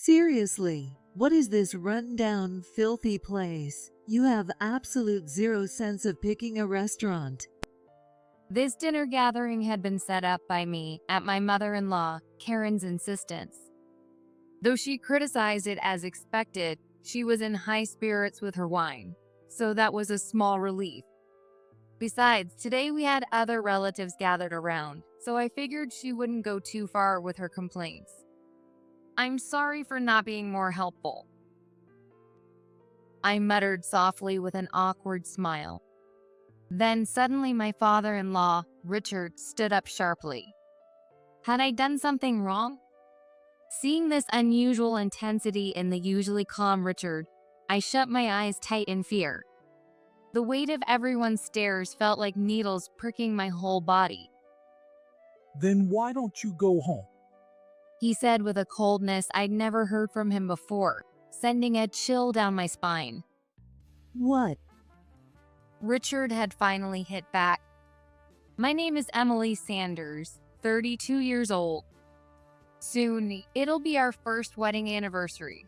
Seriously, what is this run-down, filthy place? You have absolute zero sense of picking a restaurant. This dinner gathering had been set up by me at my mother-in-law, Karen's insistence. Though she criticized it as expected, she was in high spirits with her wine, so that was a small relief. Besides, today we had other relatives gathered around, so I figured she wouldn't go too far with her complaints. "I'm sorry for not being more helpful," I muttered softly with an awkward smile. Then suddenly my father-in-law, Richard, stood up sharply. Had I done something wrong? Seeing this unusual intensity in the usually calm Richard, I shut my eyes tight in fear. The weight of everyone's stares felt like needles pricking my whole body. Then why don't you go home? He said with a coldness I'd never heard from him before, sending a chill down my spine. What? Richard had finally hit back. "My name is Emily Sanders, 32 years old. Soon, it'll be our first wedding anniversary.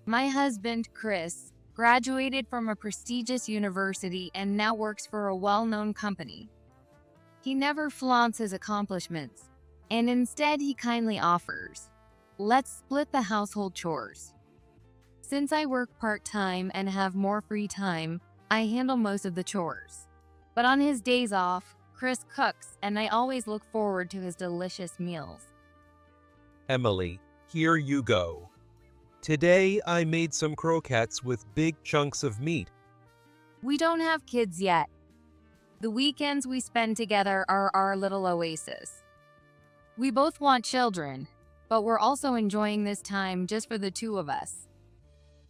My husband, Chris, graduated from a prestigious university and now works for a well-known company. He never flaunts his accomplishments, and instead he kindly offers, let's split the household chores. Since I work part-time and have more free time, I handle most of the chores. But on his days off, Chris cooks, and I always look forward to his delicious meals." Emily, here you go. Today I made some croquettes with big chunks of meat. We don't have kids yet. The weekends we spend together are our little oasis. We both want children, but we're also enjoying this time just for the two of us.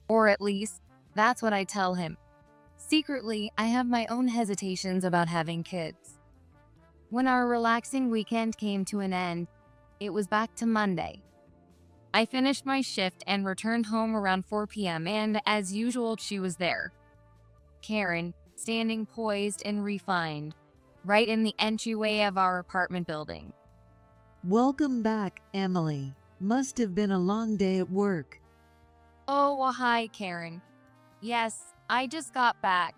Or at least, that's what I tell him. Secretly, I have my own hesitations about having kids. When our relaxing weekend came to an end, it was back to Monday. I finished my shift and returned home around 4 p.m. and, as usual, she was there. Karen, standing poised and refined, right in the entryway of our apartment building. Welcome back, Emily. Must have been a long day at work. "Oh, well, hi, Karen. Yes, I just got back."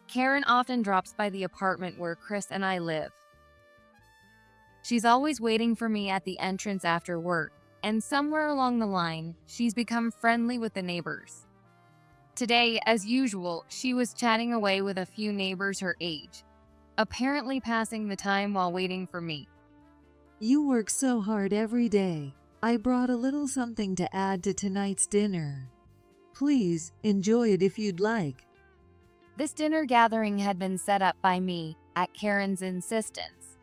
Karen often drops by the apartment where Chris and I live. She's always waiting for me at the entrance after work, and somewhere along the line, she's become friendly with the neighbors. Today, as usual, she was chatting away with a few neighbors her age, apparently passing the time while waiting for me. You work so hard every day. I brought a little something to add to tonight's dinner. Please, enjoy it if you'd like. This dinner gathering had been set up by me, at Karen's insistence.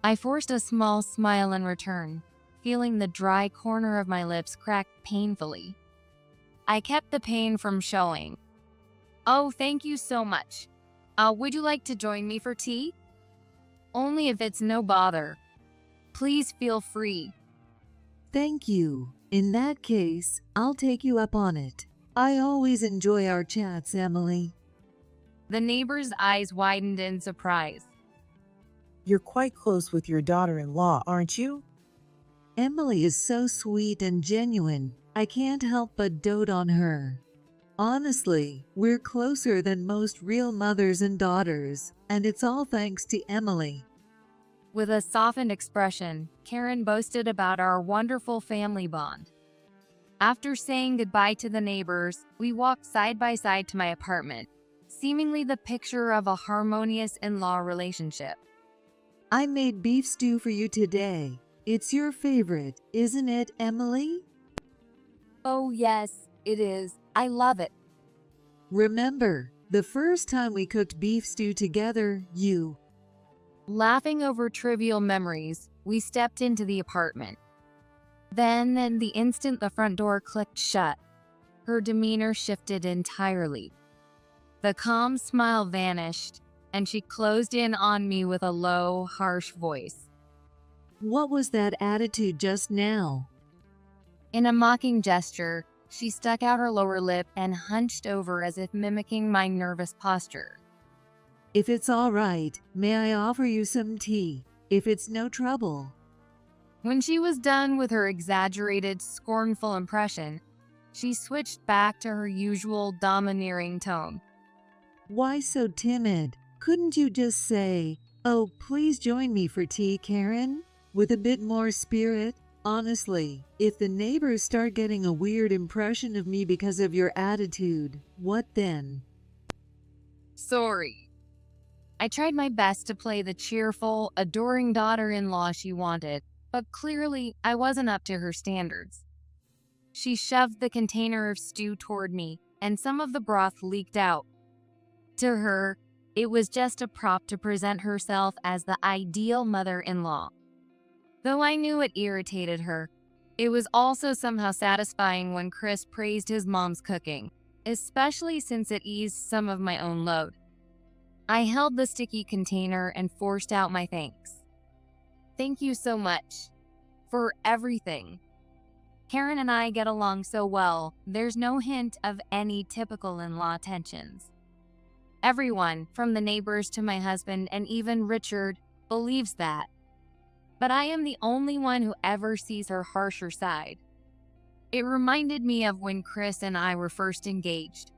I forced a small smile in return, feeling the dry corner of my lips crack painfully. I kept the pain from showing. "Oh, thank you so much. Would you like to join me for tea?" "Only if it's no bother. Please feel free." Thank you. In that case, I'll take you up on it. I always enjoy our chats, Emily. The neighbor's eyes widened in surprise. You're quite close with your daughter-in-law, aren't you? Emily is so sweet and genuine. I can't help but dote on her. Honestly, we're closer than most real mothers and daughters, and it's all thanks to Emily. With a softened expression, Karen boasted about our wonderful family bond. After saying goodbye to the neighbors, we walked side by side to my apartment, seemingly the picture of a harmonious in-law relationship. I made beef stew for you today. It's your favorite, isn't it, Emily? "Oh yes, it is. I love it." Remember, the first time we cooked beef stew together, you... Laughing over trivial memories, we stepped into the apartment. Then, in the instant the front door clicked shut, her demeanor shifted entirely. The calm smile vanished, and she closed in on me with a low, harsh voice. What was that attitude just now? In a mocking gesture, she stuck out her lower lip and hunched over as if mimicking my nervous posture. If it's all right, may I offer you some tea, if it's no trouble? When she was done with her exaggerated, scornful impression, she switched back to her usual domineering tone. Why so timid? Couldn't you just say, "Oh, please join me for tea, Karen?" With a bit more spirit? Honestly, if the neighbors start getting a weird impression of me because of your attitude, what then? Sorry. I tried my best to play the cheerful, adoring daughter-in-law she wanted, but clearly I wasn't up to her standards. She shoved the container of stew toward me, and some of the broth leaked out. To her, it was just a prop to present herself as the ideal mother-in-law. Though I knew it irritated her, it was also somehow satisfying when Chris praised his mom's cooking, especially since it eased some of my own load. I held the sticky container and forced out my thanks. Thank you so much. For everything. Karen and I get along so well, there's no hint of any typical in-law tensions. Everyone, from the neighbors to my husband and even Richard, believes that. But I am the only one who ever sees her harsher side. It reminded me of when Chris and I were first engaged.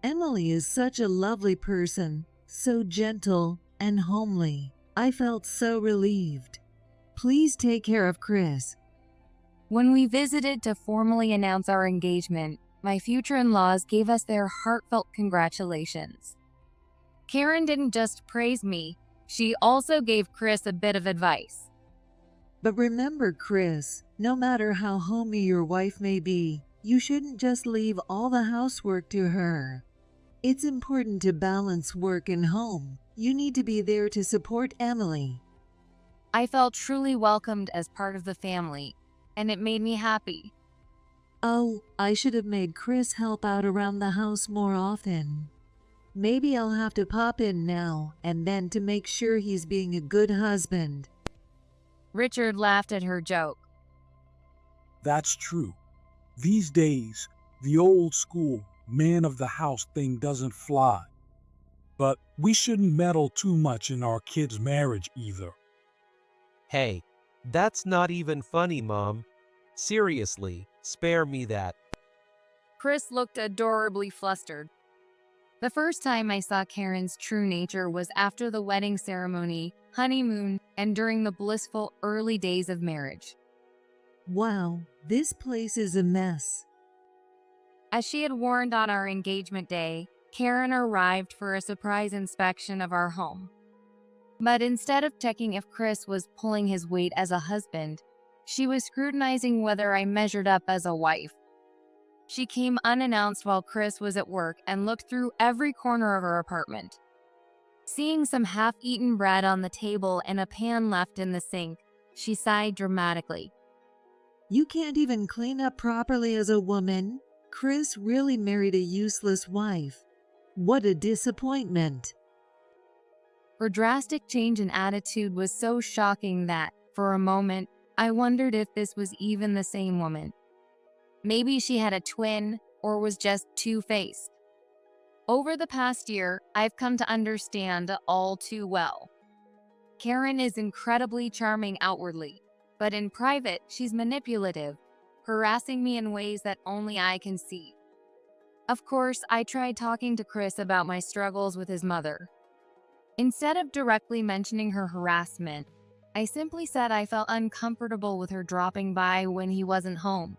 Emily is such a lovely person, so gentle and homely. I felt so relieved. Please take care of Chris. When we visited to formally announce our engagement, my future in-laws gave us their heartfelt congratulations. Karen didn't just praise me, she also gave Chris a bit of advice. But remember, Chris, no matter how homey your wife may be, you shouldn't just leave all the housework to her. It's important to balance work and home. You need to be there to support Emily. I felt truly welcomed as part of the family, and it made me happy. Oh, I should have made Chris help out around the house more often. Maybe I'll have to pop in now and then to make sure he's being a good husband. Richard laughed at her joke. That's true. These days, the old school man of the house thing doesn't fly. But we shouldn't meddle too much in our kids' marriage either. Hey, that's not even funny, Mom. Seriously, spare me that. Chris looked adorably flustered. The first time I saw Karen's true nature was after the wedding ceremony, honeymoon, and during the blissful early days of marriage. Wow, this place is a mess. As she had warned on our engagement day, Karen arrived for a surprise inspection of our home. But instead of checking if Chris was pulling his weight as a husband, she was scrutinizing whether I measured up as a wife. She came unannounced while Chris was at work and looked through every corner of her apartment. Seeing some half-eaten bread on the table and a pan left in the sink, she sighed dramatically. You can't even clean up properly as a woman. Chris really married a useless wife. What a disappointment. Her drastic change in attitude was so shocking that, for a moment, I wondered if this was even the same woman. Maybe she had a twin or was just two-faced. Over the past year, I've come to understand all too well. Karen is incredibly charming outwardly, but in private, she's manipulative, harassing me in ways that only I can see. Of course, I tried talking to Chris about my struggles with his mother. Instead of directly mentioning her harassment, I simply said I felt uncomfortable with her dropping by when he wasn't home.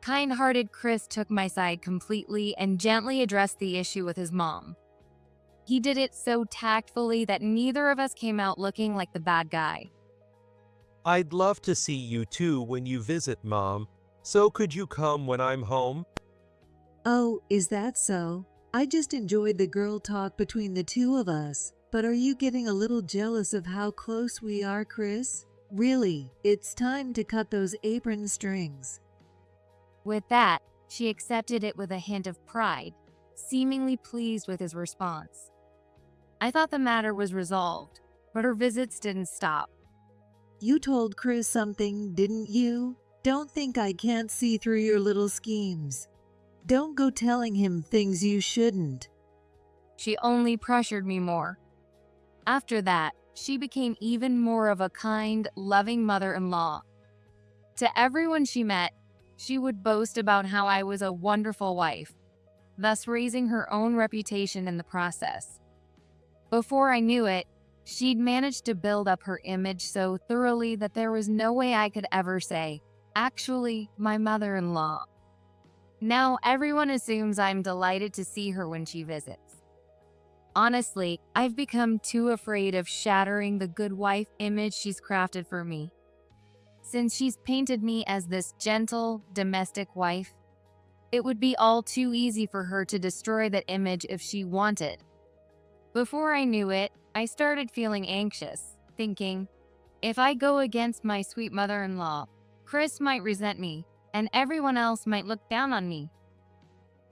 Kind-hearted Chris took my side completely and gently addressed the issue with his mom. He did it so tactfully that neither of us came out looking like the bad guy. I'd love to see you too when you visit, Mom. So could you come when I'm home? Oh, is that so? I just enjoyed the girl talk between the two of us. But are you getting a little jealous of how close we are, Chris? Really, it's time to cut those apron strings. With that, she accepted it with a hint of pride, seemingly pleased with his response. I thought the matter was resolved, but her visits didn't stop. You told Chris something, didn't you? Don't think I can't see through your little schemes. Don't go telling him things you shouldn't. She only pressured me more. After that, she became even more of a kind, loving mother-in-law. To everyone she met, she would boast about how I was a wonderful wife, thus raising her own reputation in the process. Before I knew it, she'd managed to build up her image so thoroughly that there was no way I could ever say, "Actually, my mother-in-law." Now everyone assumes I'm delighted to see her when she visits. Honestly, I've become too afraid of shattering the good wife image she's crafted for me. Since she's painted me as this gentle, domestic wife, it would be all too easy for her to destroy that image if she wanted. Before I knew it, I started feeling anxious, thinking, if I go against my sweet mother-in-law, Chris might resent me, and everyone else might look down on me.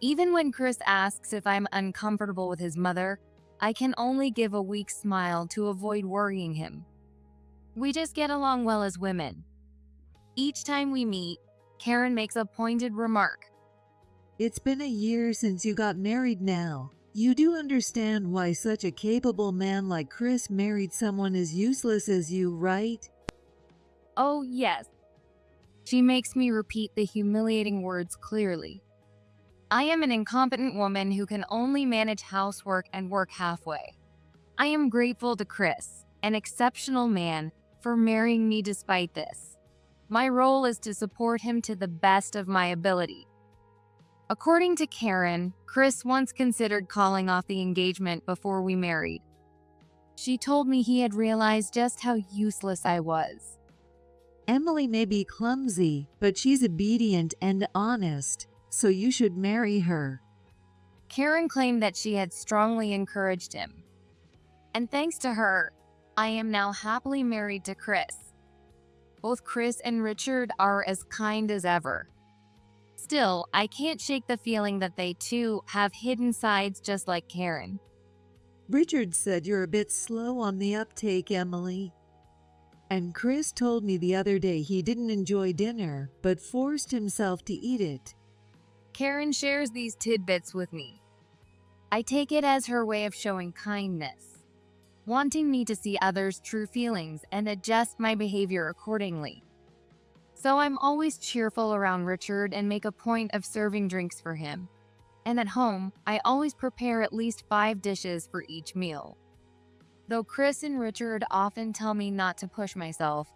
Even when Chris asks if I'm uncomfortable with his mother, I can only give a weak smile to avoid worrying him. We just get along well as women. Each time we meet, Karen makes a pointed remark. It's been a year since you got married now. You do understand why such a capable man like Chris married someone as useless as you, right? Oh, yes. She makes me repeat the humiliating words clearly. I am an incompetent woman who can only manage housework and work halfway. I am grateful to Chris, an exceptional man, for marrying me despite this. My role is to support him to the best of my ability. According to Karen, Chris once considered calling off the engagement before we married. She told me he had realized just how useless I was. Emily may be clumsy, but she's obedient and honest, so you should marry her. Karen claimed that she had strongly encouraged him. And thanks to her, I am now happily married to Chris. Both Chris and Richard are as kind as ever. Still, I can't shake the feeling that they too have hidden sides just like Karen. Richard said you're a bit slow on the uptake, Emily. And Chris told me the other day he didn't enjoy dinner, but forced himself to eat it. Karen shares these tidbits with me. I take it as her way of showing kindness, wanting me to see others' true feelings and adjust my behavior accordingly. So I'm always cheerful around Richard and make a point of serving drinks for him. And at home, I always prepare at least 5 dishes for each meal. Though Chris and Richard often tell me not to push myself,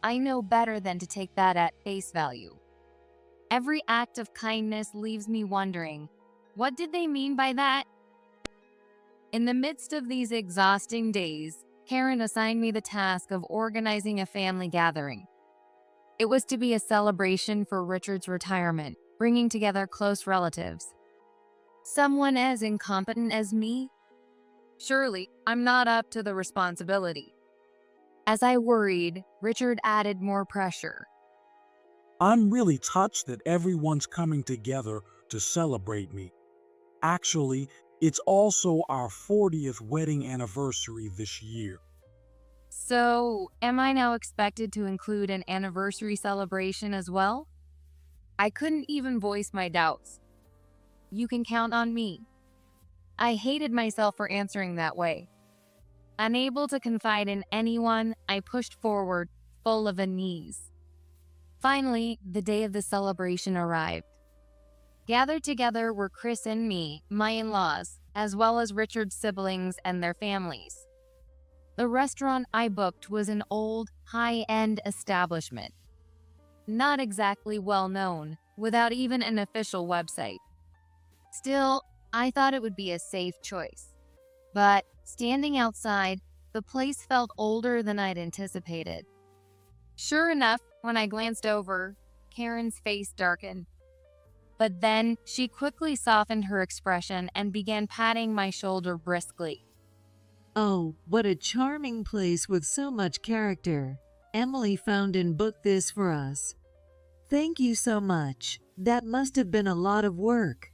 I know better than to take that at face value. Every act of kindness leaves me wondering, what did they mean by that? In the midst of these exhausting days, Karen assigned me the task of organizing a family gathering. It was to be a celebration for Richard's retirement, bringing together close relatives. Someone as incompetent as me? Surely, I'm not up to the responsibility. As I worried, Richard added more pressure. I'm really touched that everyone's coming together to celebrate me. Actually, it's also our 40th wedding anniversary this year. So, am I now expected to include an anniversary celebration as well? I couldn't even voice my doubts. You can count on me. I hated myself for answering that way. Unable to confide in anyone, I pushed forward, full of unease. Finally, the day of the celebration arrived. Gathered together were Chris and me, my in-laws, as well as Richard's siblings and their families. The restaurant I booked was an old, high-end establishment. Not exactly well-known, without even an official website. Still, I thought it would be a safe choice. But, standing outside, the place felt older than I'd anticipated. Sure enough, when I glanced over, Karen's face darkened. But then, she quickly softened her expression and began patting my shoulder briskly. Oh, what a charming place with so much character. Emily found and booked this for us. Thank you so much. That must have been a lot of work.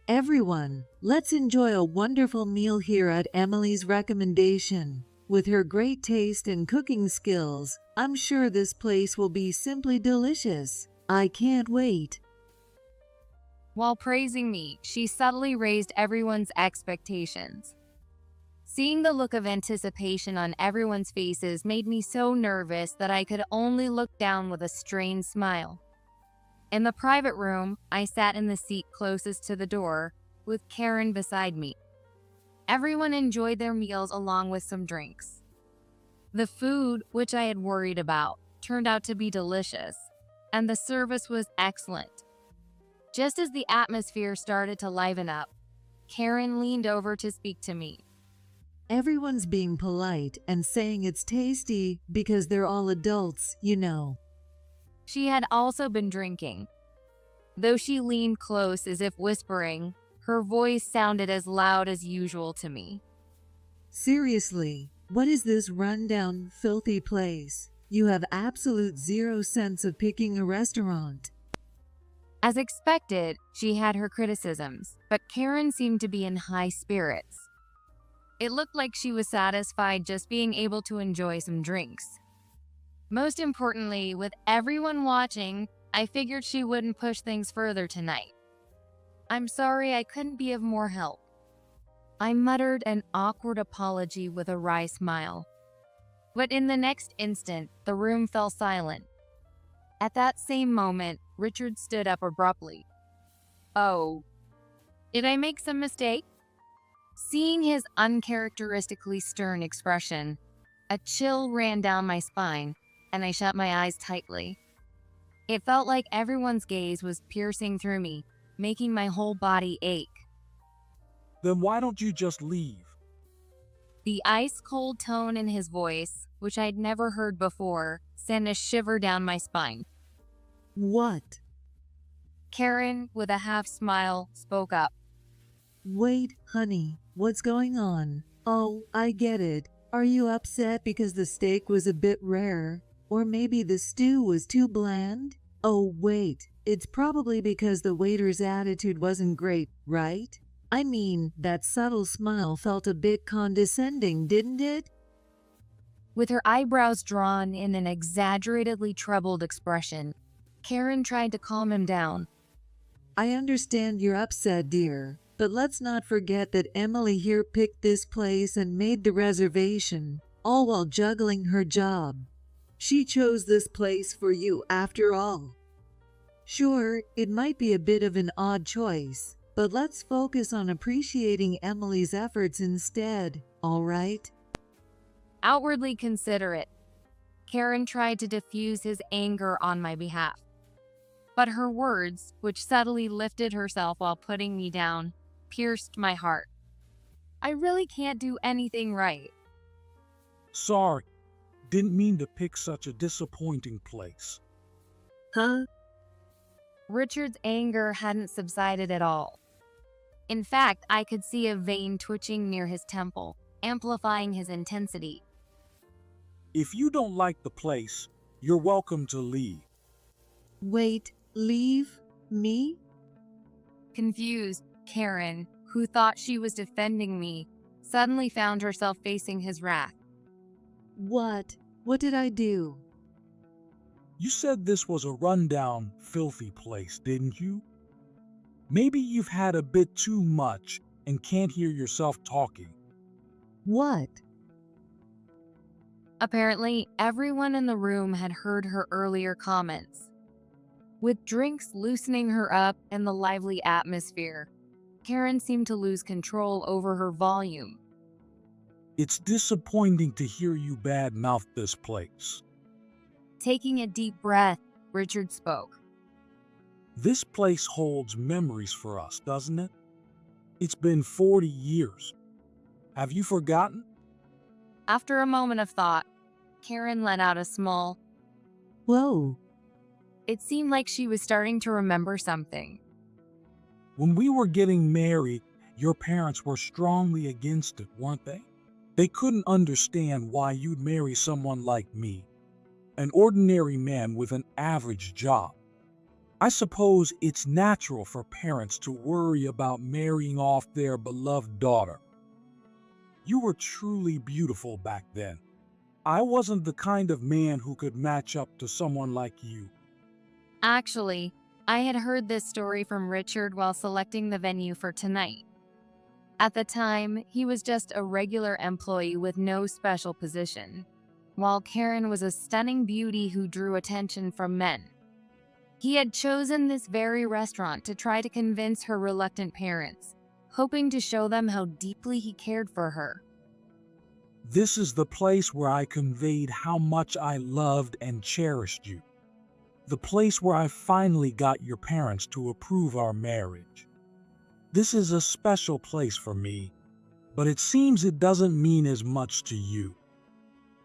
Everyone, let's enjoy a wonderful meal here at Emily's recommendation. With her great taste and cooking skills, I'm sure this place will be simply delicious. I can't wait. While praising me, she subtly raised everyone's expectations. Seeing the look of anticipation on everyone's faces made me so nervous that I could only look down with a strained smile. In the private room, I sat in the seat closest to the door, with Karen beside me. Everyone enjoyed their meals along with some drinks. The food, which I had worried about, turned out to be delicious, and the service was excellent. Just as the atmosphere started to liven up, Karen leaned over to speak to me. Everyone's being polite and saying it's tasty because they're all adults, you know. She had also been drinking. Though she leaned close as if whispering, her voice sounded as loud as usual to me. Seriously, what is this rundown, filthy place? You have absolute zero sense of picking a restaurant. As expected, she had her criticisms, but Karen seemed to be in high spirits. It looked like she was satisfied just being able to enjoy some drinks. Most importantly, with everyone watching, I figured she wouldn't push things further tonight. I'm sorry I couldn't be of more help. I muttered an awkward apology with a wry smile. But in the next instant, the room fell silent. At that same moment, Richard stood up abruptly. Oh, did I make some mistake? Seeing his uncharacteristically stern expression, a chill ran down my spine, and I shut my eyes tightly. It felt like everyone's gaze was piercing through me, making my whole body ache. Then why don't you just leave? The ice-cold tone in his voice, which I'd never heard before, sent a shiver down my spine. What? Karen, with a half-smile, spoke up. Wait, honey, what's going on? Oh, I get it. Are you upset because the steak was a bit rare? Or maybe the stew was too bland? Oh, wait, it's probably because the waiter's attitude wasn't great, right? I mean, that subtle smile felt a bit condescending, didn't it? With her eyebrows drawn in an exaggeratedly troubled expression, Karen tried to calm him down. I understand you're upset, dear, but let's not forget that Emily here picked this place and made the reservation, all while juggling her job. She chose this place for you after all. Sure, it might be a bit of an odd choice, but let's focus on appreciating Emily's efforts instead, all right? Outwardly considerate, Karen tried to diffuse his anger on my behalf. But her words, which subtly lifted herself while putting me down, pierced my heart. I really can't do anything right. Sorry, didn't mean to pick such a disappointing place. Huh? Richard's anger hadn't subsided at all. In fact, I could see a vein twitching near his temple, amplifying his intensity. If you don't like the place, you're welcome to leave. Wait, leave? Me? Confused, Karen, who thought she was defending me, suddenly found herself facing his wrath. What? What did I do? You said this was a rundown, filthy place, didn't you? Maybe you've had a bit too much and can't hear yourself talking. What? Apparently, everyone in the room had heard her earlier comments. With drinks loosening her up and the lively atmosphere, Karen seemed to lose control over her volume. It's disappointing to hear you badmouth this place. Taking a deep breath, Richard spoke. This place holds memories for us, doesn't it? It's been 40 years. Have you forgotten? After a moment of thought, Karen let out a small. Whoa. It seemed like she was starting to remember something. When we were getting married, your parents were strongly against it, weren't they? They couldn't understand why you'd marry someone like me, an ordinary man with an average job. I suppose it's natural for parents to worry about marrying off their beloved daughter. You were truly beautiful back then. I wasn't the kind of man who could match up to someone like you. Actually, I had heard this story from Richard while selecting the venue for tonight. At the time, he was just a regular employee with no special position, while Karen was a stunning beauty who drew attention from men. He had chosen this very restaurant to try to convince her reluctant parents, hoping to show them how deeply he cared for her. This is the place where I conveyed how much I loved and cherished you. The place where I finally got your parents to approve our marriage. This is a special place for me, but it seems it doesn't mean as much to you.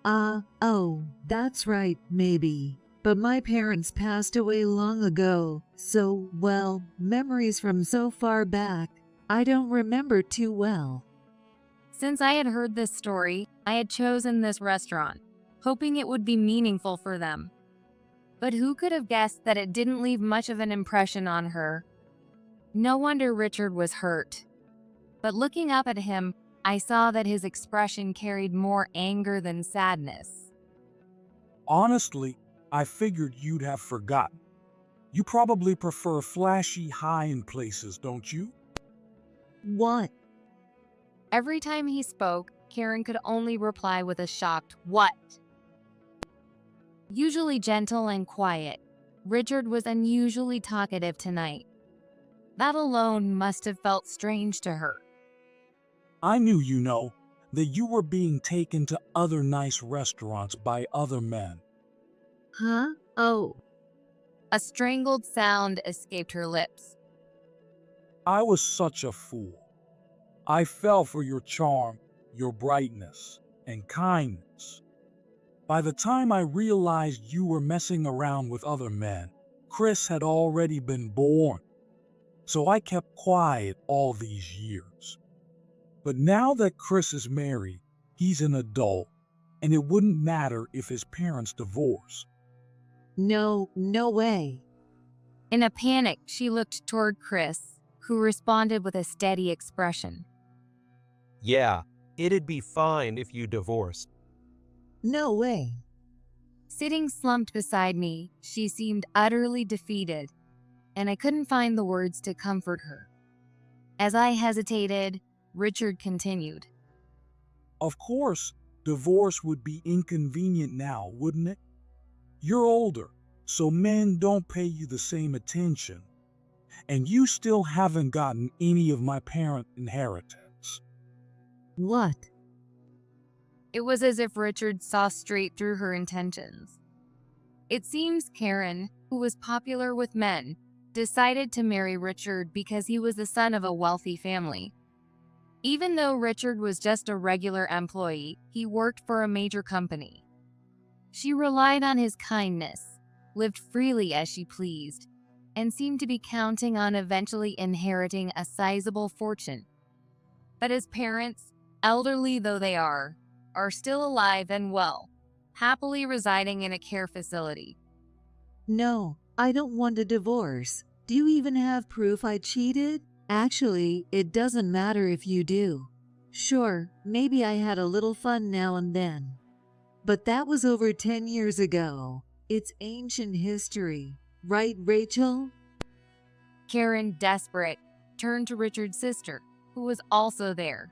Oh, that's right, maybe. But my parents passed away long ago, so, well, memories from so far back, I don't remember too well. Since I had heard this story, I had chosen this restaurant, hoping it would be meaningful for them. But who could have guessed that it didn't leave much of an impression on her? No wonder Richard was hurt. But looking up at him, I saw that his expression carried more anger than sadness. Honestly, I figured you'd have forgotten. You probably prefer flashy high-end places, don't you? What? Every time he spoke, Karen could only reply with a shocked, "What?" Usually gentle and quiet, Richard was unusually talkative tonight. That alone must have felt strange to her. I knew, that you were being taken to other nice restaurants by other men. Huh? Oh. A strangled sound escaped her lips. I was such a fool. I fell for your charm, your brightness, and kindness. By the time I realized you were messing around with other men, Chris had already been born. So I kept quiet all these years. But now that Chris is married, he's an adult, and it wouldn't matter if his parents divorced. No way. In a panic, she looked toward Chris, who responded with a steady expression. Yeah, it'd be fine if you divorced. No way. Sitting slumped beside me, she seemed utterly defeated, and I couldn't find the words to comfort her. As I hesitated, Richard continued. Of course, divorce would be inconvenient now, wouldn't it? You're older, so men don't pay you the same attention, and you still haven't gotten any of my parent inheritance. What? It was as if Richard saw straight through her intentions. It seems Karen, who was popular with men, decided to marry Richard because he was the son of a wealthy family. Even though Richard was just a regular employee, he worked for a major company. She relied on his kindness, lived freely as she pleased, and seemed to be counting on eventually inheriting a sizable fortune. But his parents, elderly though they are still alive and well, happily residing in a care facility. No, I don't want a divorce. Do you even have proof I cheated? Actually, it doesn't matter if you do. Sure, maybe I had a little fun now and then. But that was over 10 years ago. It's ancient history. Right, Rachel? Karen, desperate, turned to Richard's sister, who was also there.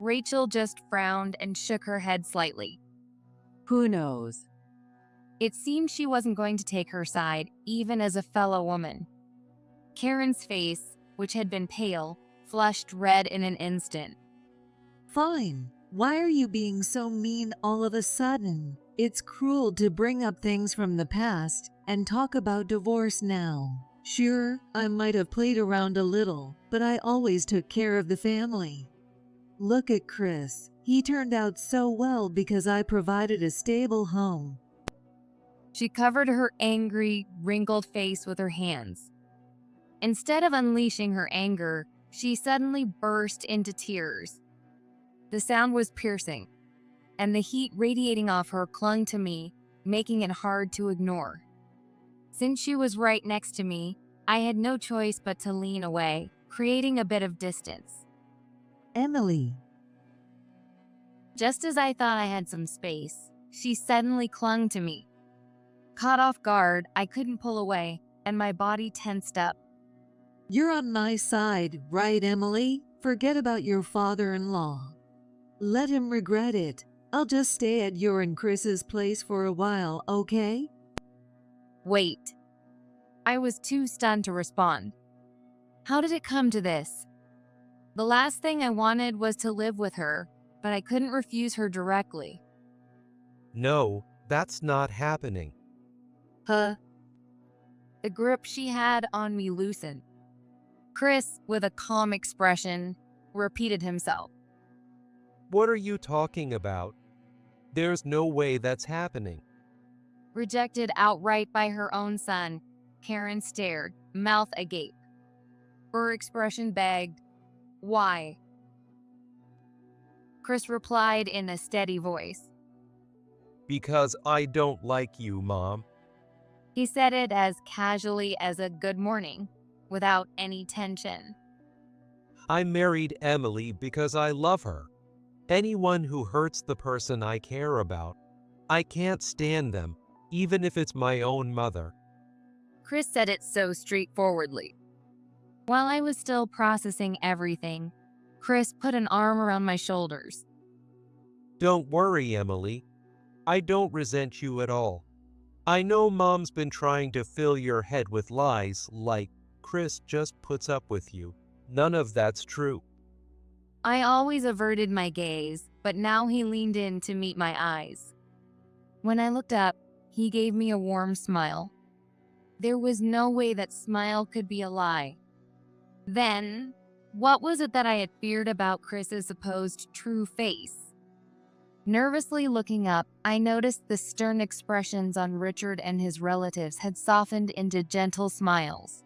Rachel just frowned and shook her head slightly. Who knows? It seemed she wasn't going to take her side, even as a fellow woman. Karen's face, which had been pale, flushed red in an instant. Fine. Why are you being so mean all of a sudden? It's cruel to bring up things from the past and talk about divorce now. Sure, I might have played around a little, but I always took care of the family. Look at Chris. He turned out so well because I provided a stable home. She covered her angry, wrinkled face with her hands. Instead of unleashing her anger, she suddenly burst into tears. The sound was piercing, and the heat radiating off her clung to me, making it hard to ignore. Since she was right next to me, I had no choice but to lean away, creating a bit of distance. Emily. Just as I thought I had some space, she suddenly clung to me. Caught off guard, I couldn't pull away, and my body tensed up. You're on my side, right, Emily? Forget about your father-in-law. Let him regret it. I'll just stay at your and Chris's place for a while, okay? Wait. I was too stunned to respond. How did it come to this? The last thing I wanted was to live with her, but I couldn't refuse her directly. No, that's not happening. Huh? The grip she had on me loosened. Chris, with a calm expression, repeated himself. What are you talking about? There's no way that's happening. Rejected outright by her own son, Karen stared, mouth agape. Her expression begged, "Why?" Chris replied in a steady voice. Because I don't like you, Mom. He said it as casually as a good morning, without any tension. I married Emily because I love her. Anyone who hurts the person I care about, I can't stand them, even if it's my own mother. Chris said it so straightforwardly. While I was still processing everything, Chris put an arm around my shoulders. Don't worry, Emily. I don't resent you at all. I know Mom's been trying to fill your head with lies like Chris just puts up with you. None of that's true. I always averted my gaze, but now he leaned in to meet my eyes. When I looked up, he gave me a warm smile. There was no way that smile could be a lie. Then, what was it that I had feared about Chris's supposed true face? Nervously looking up, I noticed the stern expressions on Richard and his relatives had softened into gentle smiles.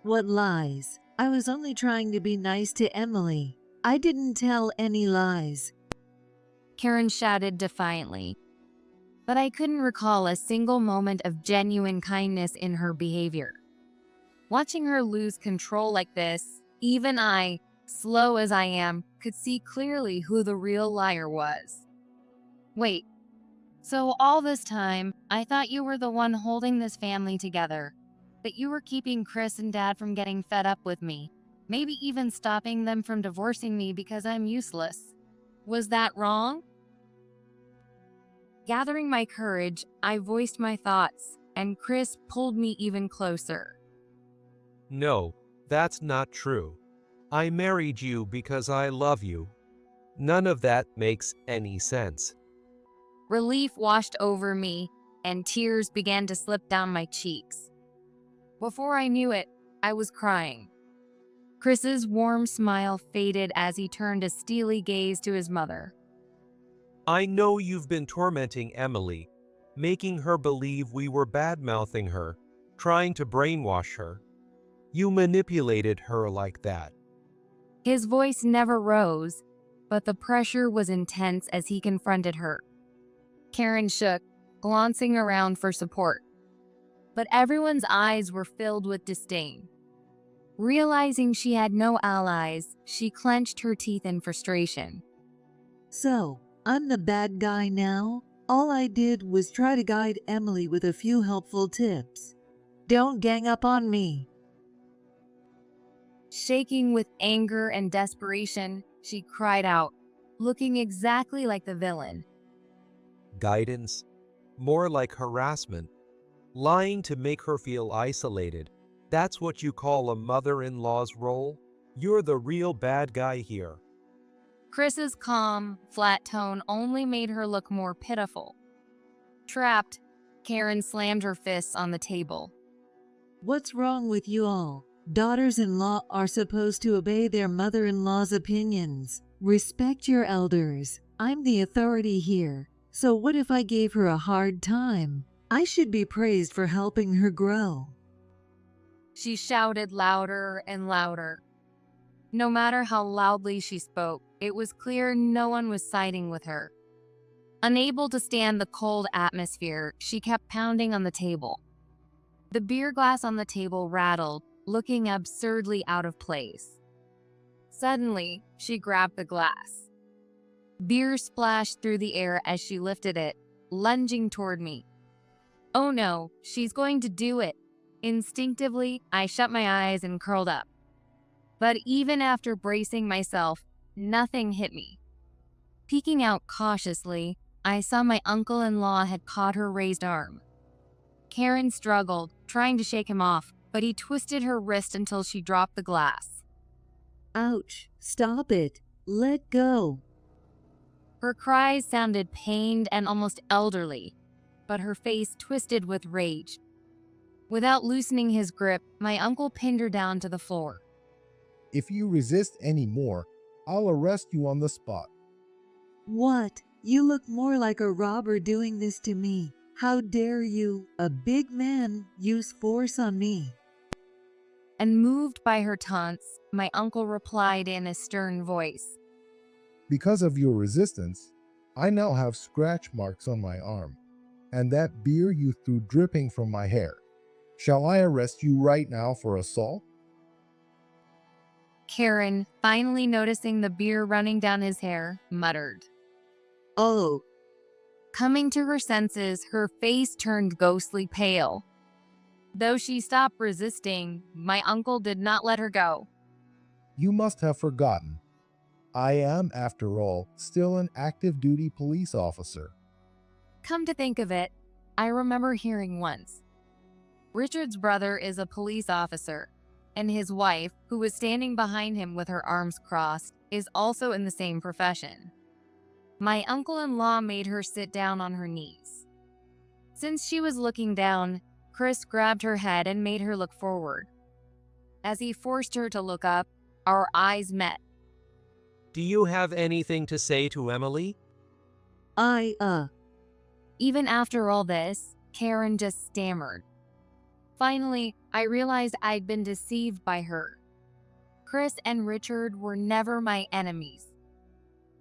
What lies? I was only trying to be nice to Emily. I didn't tell any lies. Karen shouted defiantly. But I couldn't recall a single moment of genuine kindness in her behavior. Watching her lose control like this, even I, slow as I am, could see clearly who the real liar was. Wait, so all this time, I thought you were the one holding this family together, that you were keeping Chris and Dad from getting fed up with me, maybe even stopping them from divorcing me because I'm useless. Was that wrong? Gathering my courage, I voiced my thoughts, and Chris pulled me even closer. No, that's not true. I married you because I love you. None of that makes any sense. Relief washed over me, and tears began to slip down my cheeks. Before I knew it, I was crying. Chris's warm smile faded as he turned a steely gaze to his mother. I know you've been tormenting Emily, making her believe we were bad-mouthing her, trying to brainwash her. You manipulated her like that. His voice never rose, but the pressure was intense as he confronted her. Karen shook, glancing around for support. But everyone's eyes were filled with disdain. Realizing she had no allies, she clenched her teeth in frustration. So, I'm the bad guy now? All I did was try to guide Emily with a few helpful tips. Don't gang up on me. Shaking with anger and desperation, she cried out, looking exactly like the villain. Guidance? More like harassment. Lying to make her feel isolated. That's what you call a mother-in-law's role? You're the real bad guy here. Chris's calm, flat tone only made her look more pitiful. Trapped, Karen slammed her fists on the table. What's wrong with you all? Daughters-in-law are supposed to obey their mother-in-law's opinions. Respect your elders. I'm the authority here. So what if I gave her a hard time? I should be praised for helping her grow. She shouted louder and louder. No matter how loudly she spoke, it was clear no one was siding with her. Unable to stand the cold atmosphere, she kept pounding on the table. The beer glass on the table rattled, looking absurdly out of place. Suddenly, she grabbed the glass. Beer splashed through the air as she lifted it, lunging toward me. Oh no, she's going to do it. Instinctively, I shut my eyes and curled up. But even after bracing myself, nothing hit me. Peeking out cautiously, I saw my uncle-in-law had caught her raised arm. Karen struggled, trying to shake him off, but he twisted her wrist until she dropped the glass. Ouch, stop it, let go. Her cries sounded pained and almost elderly, but her face twisted with rage. Without loosening his grip, my uncle pinned her down to the floor. If you resist any more, I'll arrest you on the spot. What? You look more like a robber doing this to me. How dare you, a big man, use force on me? And moved by her taunts, my uncle replied in a stern voice. Because of your resistance, I now have scratch marks on my arm, and that beer you threw dripping from my hair. Shall I arrest you right now for assault? Karen, finally noticing the beer running down his hair, muttered. Oh. Coming to her senses, her face turned ghostly pale. Though she stopped resisting, my uncle did not let her go. You must have forgotten. I am, after all, still an active duty police officer. Come to think of it, I remember hearing once. Richard's brother is a police officer, and his wife, who was standing behind him with her arms crossed, is also in the same profession. My uncle-in-law made her sit down on her knees. Since she was looking down, Chris grabbed her head and made her look forward. As he forced her to look up, our eyes met. Do you have anything to say to Emily? Even after all this, Karen just stammered. Finally, I realized I'd been deceived by her. Chris and Richard were never my enemies.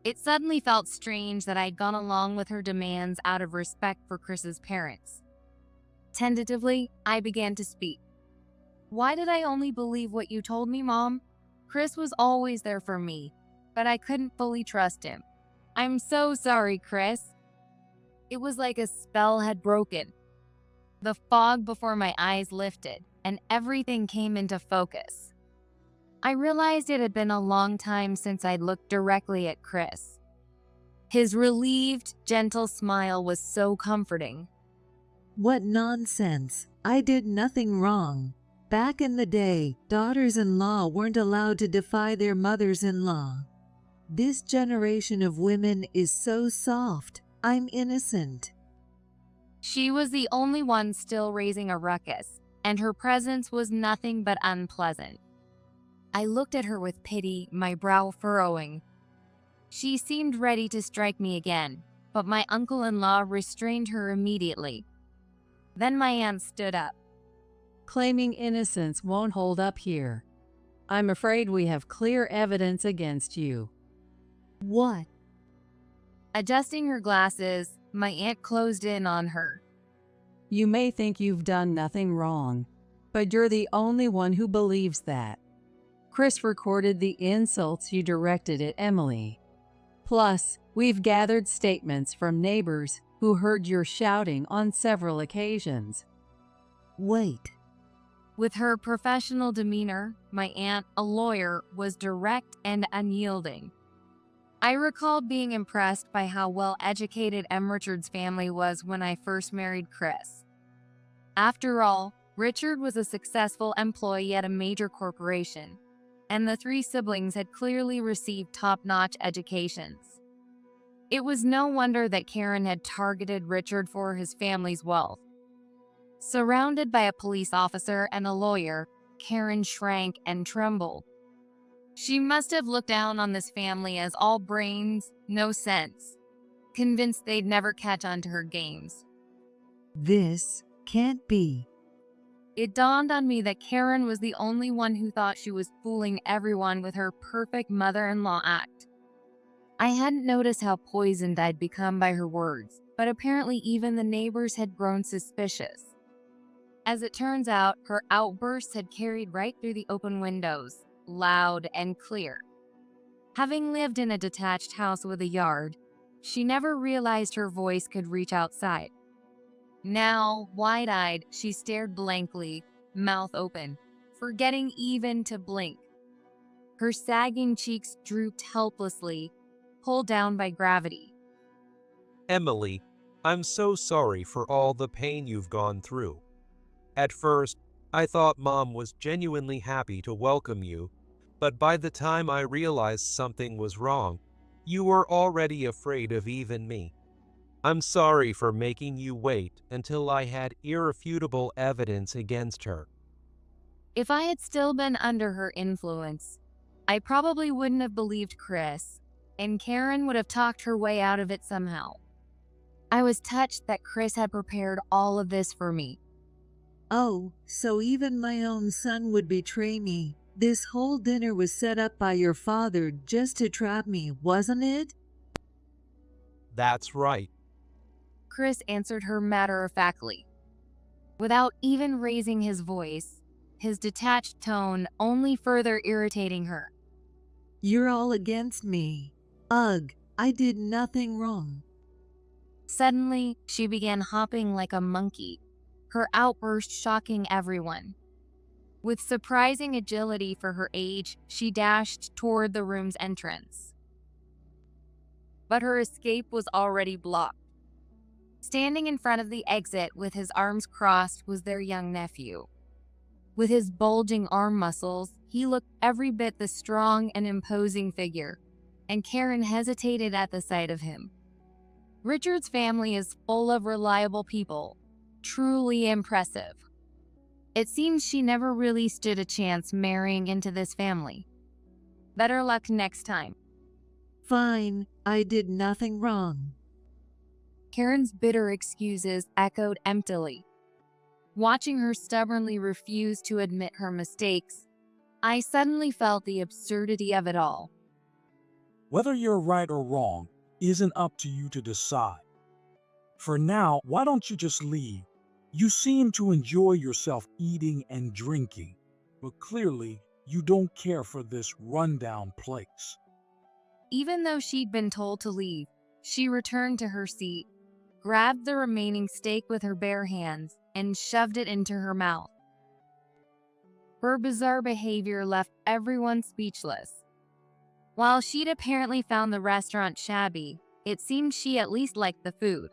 It suddenly felt strange that I'd gone along with her demands out of respect for Chris's parents. Tentatively, I began to speak. Why did I only believe what you told me, Mom? Chris was always there for me, but I couldn't fully trust him. I'm so sorry, Chris. It was like a spell had broken. The fog before my eyes lifted, and everything came into focus. I realized it had been a long time since I'd looked directly at Chris. His relieved, gentle smile was so comforting. What nonsense. I did nothing wrong. Back in the day, daughters-in-law weren't allowed to defy their mothers-in-law. This generation of women is so soft. I'm innocent. She was the only one still raising a ruckus, and her presence was nothing but unpleasant. I looked at her with pity, my brow furrowing. She seemed ready to strike me again, but my uncle-in-law restrained her immediately. Then my aunt stood up. Claiming innocence won't hold up here. I'm afraid we have clear evidence against you. What? Adjusting her glasses, my aunt closed in on her. You may think you've done nothing wrong, but you're the only one who believes that. Chris recorded the insults you directed at Emily. Plus, we've gathered statements from neighbors who heard your shouting on several occasions. Wait. With her professional demeanor, my aunt, a lawyer, was direct and unyielding. I recalled being impressed by how well-educated M. Richard's family was when I first married Chris. After all, Richard was a successful employee at a major corporation, and the three siblings had clearly received top-notch educations. It was no wonder that Karen had targeted Richard for his family's wealth. Surrounded by a police officer and a lawyer, Karen shrank and trembled. She must have looked down on this family as all brains, no sense, convinced they'd never catch on to her games. This can't be. It dawned on me that Karen was the only one who thought she was fooling everyone with her perfect mother-in-law act. I hadn't noticed how poisoned I'd become by her words, but apparently even the neighbors had grown suspicious. As it turns out, her outbursts had carried right through the open windows, loud and clear. Having lived in a detached house with a yard, she never realized her voice could reach outside. Now, wide-eyed, she stared blankly, mouth open, forgetting even to blink. Her sagging cheeks drooped helplessly, pulled down by gravity. Emily, I'm so sorry for all the pain you've gone through. At first, I thought Mom was genuinely happy to welcome you, but by the time I realized something was wrong, you were already afraid of even me. I'm sorry for making you wait until I had irrefutable evidence against her. If I had still been under her influence, I probably wouldn't have believed Chris, and Karen would have talked her way out of it somehow. I was touched that Chris had prepared all of this for me. Oh, so even my own son would betray me. This whole dinner was set up by your father just to trap me, wasn't it? That's right. Chris answered her matter-of-factly. Without even raising his voice, his detached tone only further irritating her. You're all against me. Ugh, I did nothing wrong. Suddenly, she began hopping like a monkey, her outburst shocking everyone. With surprising agility for her age, she dashed toward the room's entrance. But her escape was already blocked. Standing in front of the exit with his arms crossed was their young nephew. With his bulging arm muscles, he looked every bit the strong and imposing figure, and Karen hesitated at the sight of him. Richard's family is full of reliable people, truly impressive. It seems she never really stood a chance marrying into this family. Better luck next time. Fine, I did nothing wrong. Karen's bitter excuses echoed emptily. Watching her stubbornly refuse to admit her mistakes, I suddenly felt the absurdity of it all. Whether you're right or wrong isn't up to you to decide. For now, why don't you just leave? You seem to enjoy yourself eating and drinking, but clearly you don't care for this rundown place. Even though she'd been told to leave, she returned to her seat, grabbed the remaining steak with her bare hands, and shoved it into her mouth. Her bizarre behavior left everyone speechless. While she'd apparently found the restaurant shabby, it seemed she at least liked the food.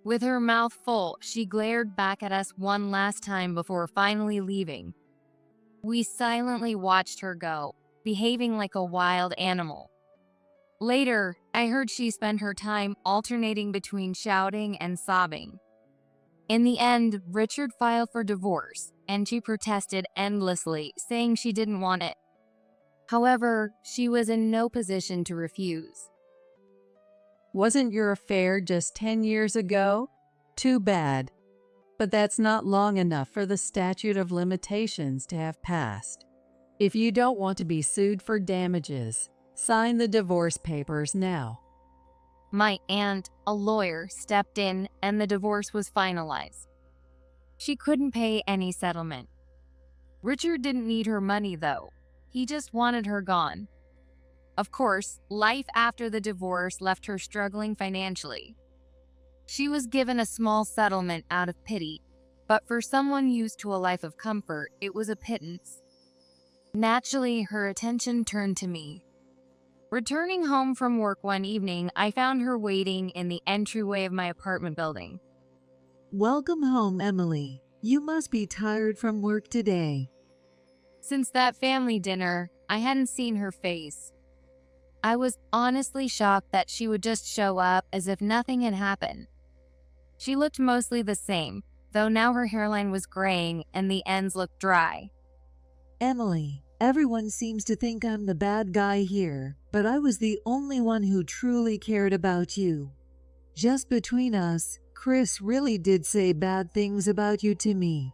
With her mouth full, she glared back at us one last time before finally leaving. We silently watched her go, behaving like a wild animal. Later, I heard she spent her time alternating between shouting and sobbing. In the end, Richard filed for divorce, and she protested endlessly, saying she didn't want it. However, she was in no position to refuse. Wasn't your affair just 10 years ago? Too bad. But that's not long enough for the statute of limitations to have passed. If you don't want to be sued for damages, sign the divorce papers now. My aunt, a lawyer, stepped in and the divorce was finalized. She couldn't pay any settlement. Richard didn't need her money though. He just wanted her gone. Of course, life after the divorce left her struggling financially. She was given a small settlement out of pity, but for someone used to a life of comfort, it was a pittance. Naturally, her attention turned to me. Returning home from work one evening, I found her waiting in the entryway of my apartment building. Welcome home, Emily. You must be tired from work today. Since that family dinner, I hadn't seen her face. I was honestly shocked that she would just show up as if nothing had happened. She looked mostly the same, though now her hairline was graying and the ends looked dry. Emily, everyone seems to think I'm the bad guy here, but I was the only one who truly cared about you. Just between us, Chris really did say bad things about you to me.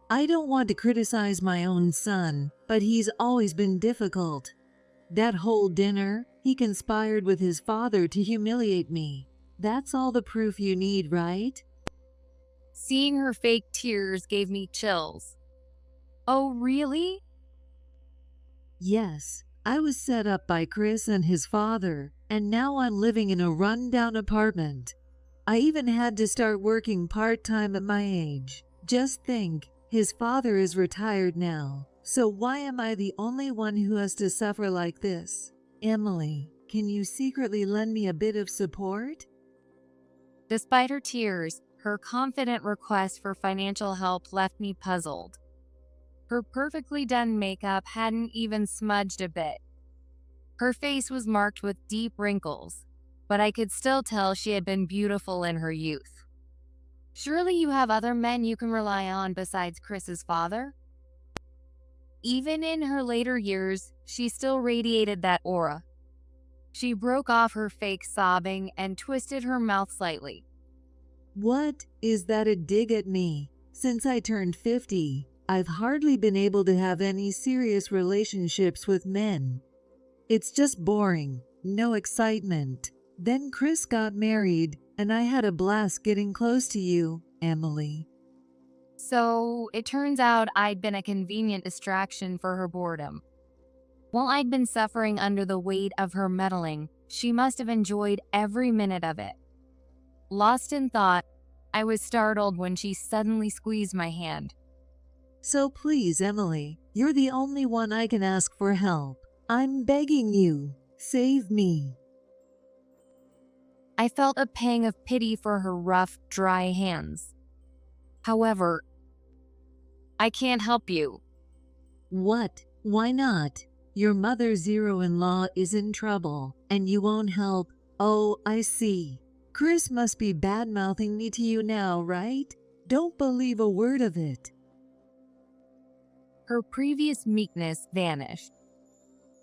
I don't want to criticize my own son, but he's always been difficult. That whole dinner, he conspired with his father to humiliate me. That's all the proof you need, right? Seeing her fake tears gave me chills. Oh, really? Yes, I was set up by Chris and his father, and now I'm living in a run-down apartment. I even had to start working part-time at my age. Just think, his father is retired now, So why am I the only one who has to suffer like this? Emily, can you secretly lend me a bit of support? Despite her tears, her confident request for financial help left me puzzled. Her perfectly done makeup hadn't even smudged a bit. Her face was marked with deep wrinkles, but I could still tell she had been beautiful in her youth. Surely you have other men you can rely on besides Chris's father? Even in her later years, she still radiated that aura. She broke off her fake sobbing and twisted her mouth slightly. What? Is that a dig at me? Since I turned 50, I've hardly been able to have any serious relationships with men. It's just boring, no excitement. Then Chris got married, and I had a blast getting close to you, Emily. So it turns out I'd been a convenient distraction for her boredom. While I'd been suffering under the weight of her meddling, she must have enjoyed every minute of it. Lost in thought, I was startled when she suddenly squeezed my hand. So please, Emily, you're the only one I can ask for help. I'm begging you, save me. I felt a pang of pity for her rough, dry hands. However, I can't help you. What? Why not? Your mother's zero-in-law is in trouble, and you won't help. Oh, I see. Chris must be bad-mouthing me to you now, right? Don't believe a word of it. Her previous meekness vanished.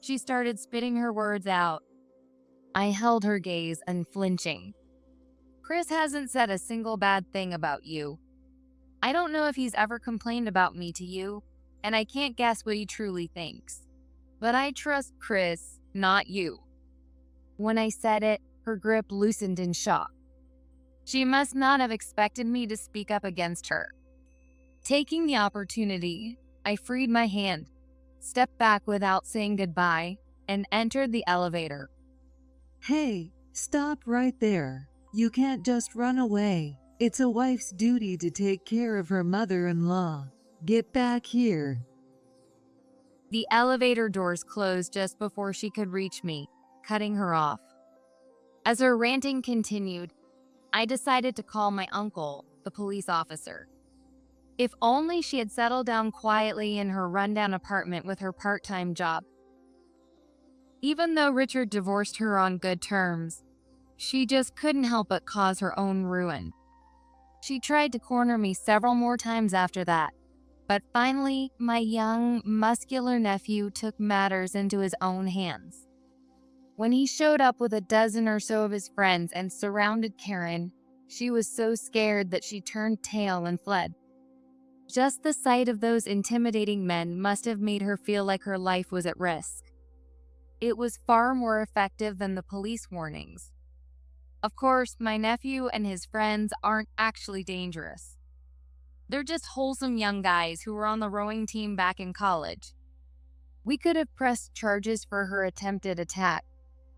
She started spitting her words out. I held her gaze unflinching. Chris hasn't said a single bad thing about you. I don't know if he's ever complained about me to you, and I can't guess what he truly thinks. But I trust Chris, not you. When I said it, her grip loosened in shock. She must not have expected me to speak up against her. Taking the opportunity, I freed my hand, stepped back without saying goodbye, and entered the elevator. Hey, stop right there. You can't just run away. It's a wife's duty to take care of her mother-in-law. Get back here. The elevator doors closed just before she could reach me, cutting her off. As her ranting continued, I decided to call my uncle, the police officer. If only she had settled down quietly in her rundown apartment with her part-time job. Even though Richard divorced her on good terms, she just couldn't help but cause her own ruin. She tried to corner me several more times after that, but finally, my young, muscular nephew took matters into his own hands. When he showed up with a dozen or so of his friends and surrounded Karen, she was so scared that she turned tail and fled. Just the sight of those intimidating men must have made her feel like her life was at risk. It was far more effective than the police warnings. Of course, my nephew and his friends aren't actually dangerous. They're just wholesome young guys who were on the rowing team back in college. We could have pressed charges for her attempted attack,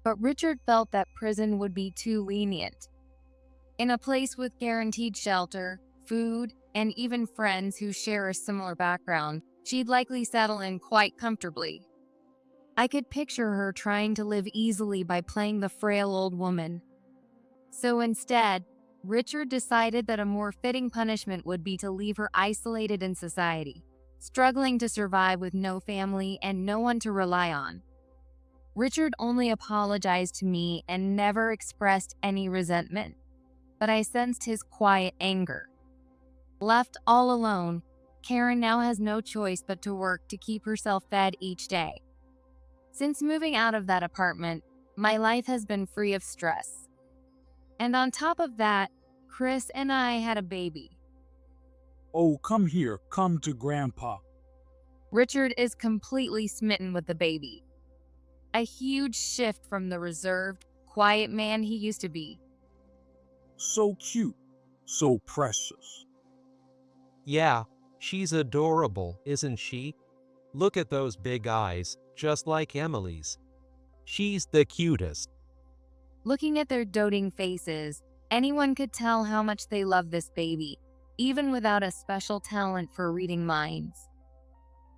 but Richard felt that prison would be too lenient. In a place with guaranteed shelter, food, and even friends who share a similar background, she'd likely settle in quite comfortably. I could picture her trying to live easily by playing the frail old woman. So instead, Richard decided that a more fitting punishment would be to leave her isolated in society, struggling to survive with no family and no one to rely on. Richard only apologized to me and never expressed any resentment, but I sensed his quiet anger. Left all alone, Karen now has no choice but to work to keep herself fed each day. Since moving out of that apartment, my life has been free of stress. And on top of that, Chris and I had a baby. Oh, come here, come to Grandpa. Richard is completely smitten with the baby. A huge shift from the reserved, quiet man he used to be. So cute, so precious. Yeah, she's adorable, isn't she? Look at those big eyes, just like Emily's. She's the cutest. Looking at their doting faces, anyone could tell how much they love this baby, even without a special talent for reading minds.